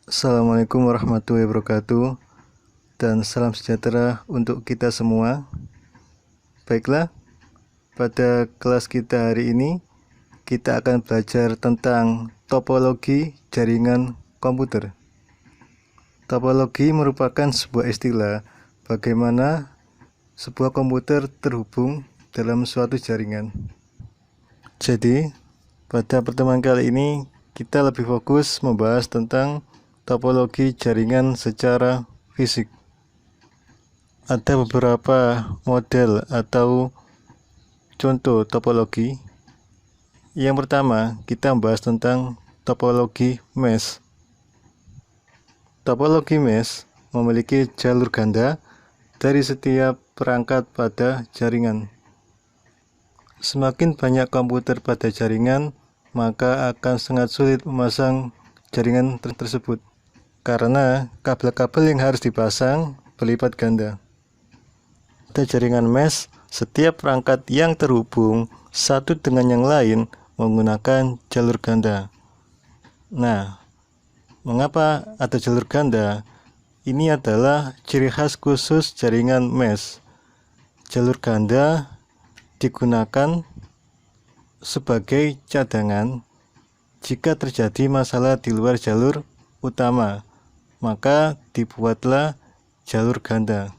Assalamualaikum warahmatullahi wabarakatuh, dan salam sejahtera untuk kita semua. Baiklah, pada kelas kita hari ini kita akan belajar tentang topologi jaringan komputer. Topologi merupakan sebuah istilah bagaimana sebuah komputer terhubung dalam suatu jaringan. Jadi, pada pertemuan kali ini kita lebih fokus membahas tentang topologi jaringan secara fisik. Ada beberapa model atau contoh topologi. Yang pertama, kita membahas tentang topologi mesh. Topologi mesh memiliki jalur ganda dari setiap perangkat pada jaringan. Semakin banyak komputer pada jaringan, maka akan sangat sulit memasang jaringan tersebut, karena kabel-kabel yang harus dipasang berlipat ganda. Pada jaringan mesh, setiap perangkat yang terhubung satu dengan yang lain menggunakan jalur ganda. Nah, mengapa ada jalur ganda? Ini adalah ciri khas khusus jaringan mesh. Jalur ganda digunakan sebagai cadangan jika terjadi masalah di luar jalur utama, maka dibuatlah jalur ganda.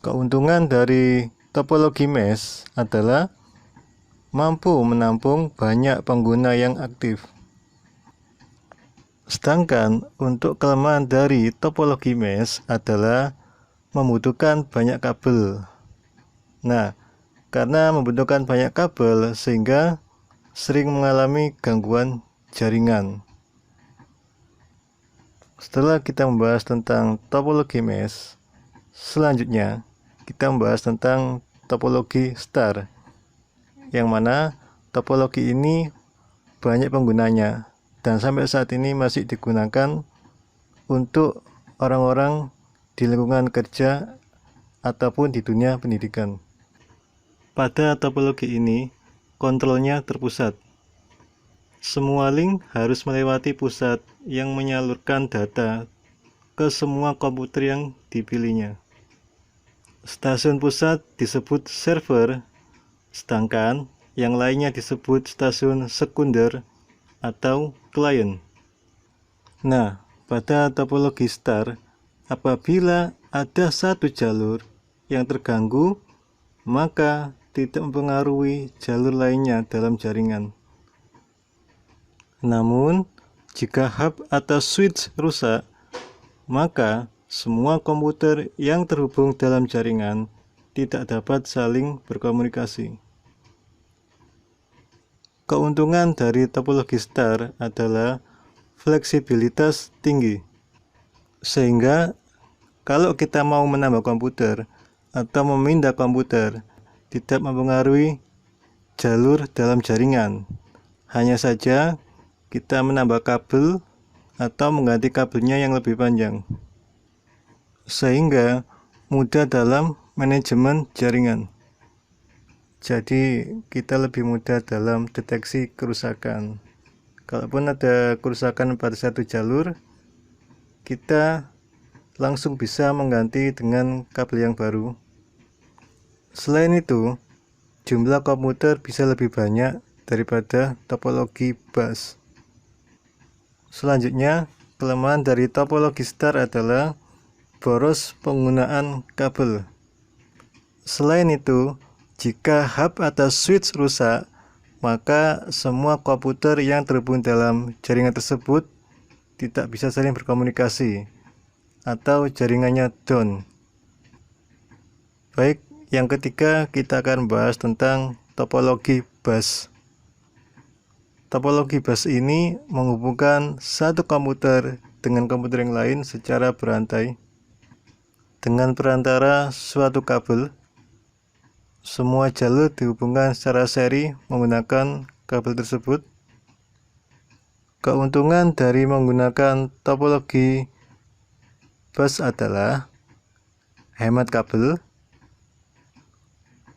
Keuntungan dari topologi mesh adalah mampu menampung banyak pengguna yang aktif. Sedangkan untuk kelemahan dari topologi mesh adalah membutuhkan banyak kabel. Nah, karena membutuhkan banyak kabel sehingga sering mengalami gangguan jaringan. Setelah kita membahas tentang topologi mesh, selanjutnya kita membahas tentang topologi star, yang mana topologi ini banyak penggunanya dan sampai saat ini masih digunakan untuk orang-orang di lingkungan kerja ataupun di dunia pendidikan. Pada topologi ini, kontrolnya terpusat. Semua link harus melewati pusat yang menyalurkan data ke semua komputer yang dipilihnya. Stasiun pusat disebut server, sedangkan yang lainnya disebut stasiun sekunder atau klien. Nah, pada topologi star, apabila ada satu jalur yang terganggu, maka tidak mempengaruhi jalur lainnya dalam jaringan. Namun, jika hub atau switch rusak, maka semua komputer yang terhubung dalam jaringan tidak dapat saling berkomunikasi. Keuntungan dari topologi star adalah fleksibilitas tinggi, sehingga kalau kita mau menambah komputer atau memindah komputer, tidak mempengaruhi jalur dalam jaringan. Hanya saja kita menambah kabel atau mengganti kabelnya yang lebih panjang, sehingga mudah dalam manajemen jaringan. Jadi kita lebih mudah dalam deteksi kerusakan. Kalaupun ada kerusakan pada satu jalur, kita langsung bisa mengganti dengan kabel yang baru. Selain itu, jumlah komputer bisa lebih banyak daripada topologi bus. Selanjutnya, kelemahan dari topologi star adalah boros penggunaan kabel. Selain itu, jika hub atau switch rusak, maka semua komputer yang terhubung dalam jaringan tersebut tidak bisa saling berkomunikasi atau jaringannya down. Baik, yang ketiga kita akan bahas tentang topologi bus. Topologi bus ini menghubungkan satu komputer dengan komputer yang lain secara berantai dengan perantara suatu kabel. Semua jalur dihubungkan secara seri menggunakan kabel tersebut. Keuntungan dari menggunakan topologi bus adalah hemat kabel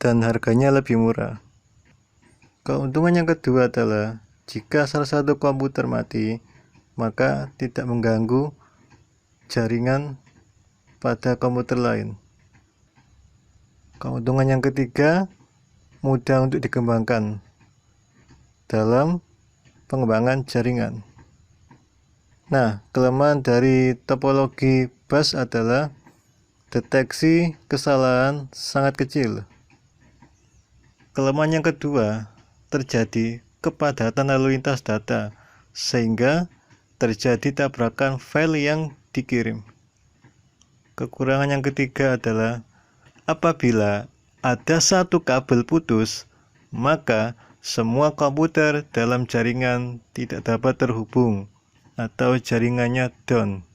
dan harganya lebih murah. Keuntungan yang kedua adalah jika salah satu komputer mati, maka tidak mengganggu jaringan pada komputer lain. Keuntungan yang ketiga, mudah untuk dikembangkan dalam pengembangan jaringan. Nah, kelemahan dari topologi bus adalah deteksi kesalahan sangat kecil. Kelemahan yang kedua, terjadi kepadatan lalu lintas data, sehingga terjadi tabrakan file yang dikirim. Kekurangan yang ketiga adalah apabila ada satu kabel putus, maka semua komputer dalam jaringan tidak dapat terhubung atau jaringannya down.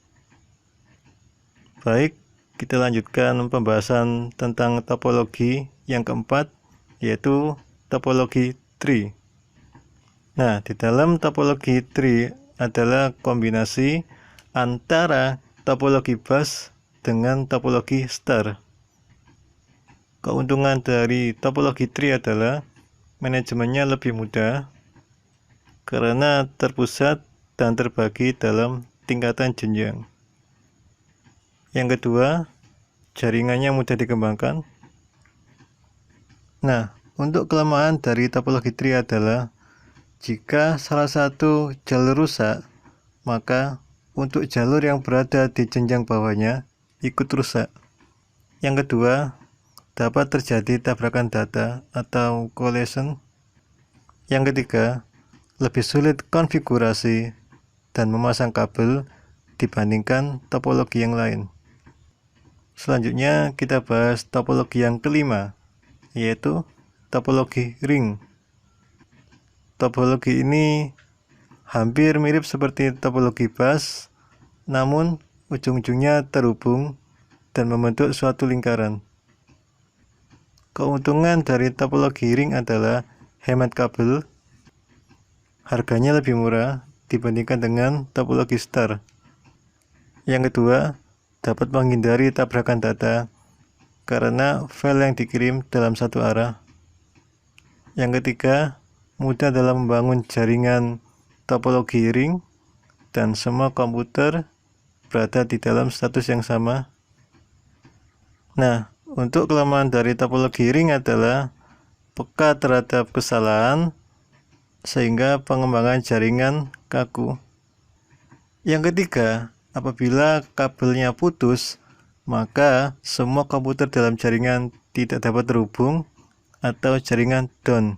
Baik, kita lanjutkan pembahasan tentang topologi yang keempat, yaitu topologi tree. Nah, di dalam topologi tree adalah kombinasi antara topologi bus dengan topologi star. Keuntungan dari topologi tree adalah manajemennya lebih mudah karena terpusat dan terbagi dalam tingkatan jenjang. Yang kedua, jaringannya mudah dikembangkan. Nah, untuk kelemahan dari topologi tree adalah jika salah satu jalur rusak, maka untuk jalur yang berada di jenjang bawahnya ikut rusak. Yang kedua, dapat terjadi tabrakan data atau collision. Yang ketiga, lebih sulit konfigurasi dan memasang kabel dibandingkan topologi yang lain. Selanjutnya kita bahas topologi yang kelima, yaitu topologi ring. Topologi ini hampir mirip seperti topologi bus, namun ujung-ujungnya terhubung dan membentuk suatu lingkaran. Keuntungan dari topologi ring adalah hemat kabel, harganya lebih murah dibandingkan dengan topologi star. Yang kedua, dapat menghindari tabrakan data karena file yang dikirim dalam satu arah. Yang ketiga, mudah dalam membangun jaringan topologi ring dan semua komputer berada di dalam status yang sama. Nah, untuk kelemahan dari topologi ring adalah peka terhadap kesalahan sehingga pengembangan jaringan kaku. Yang ketiga, apabila kabelnya putus, maka semua komputer dalam jaringan tidak dapat terhubung atau jaringan down.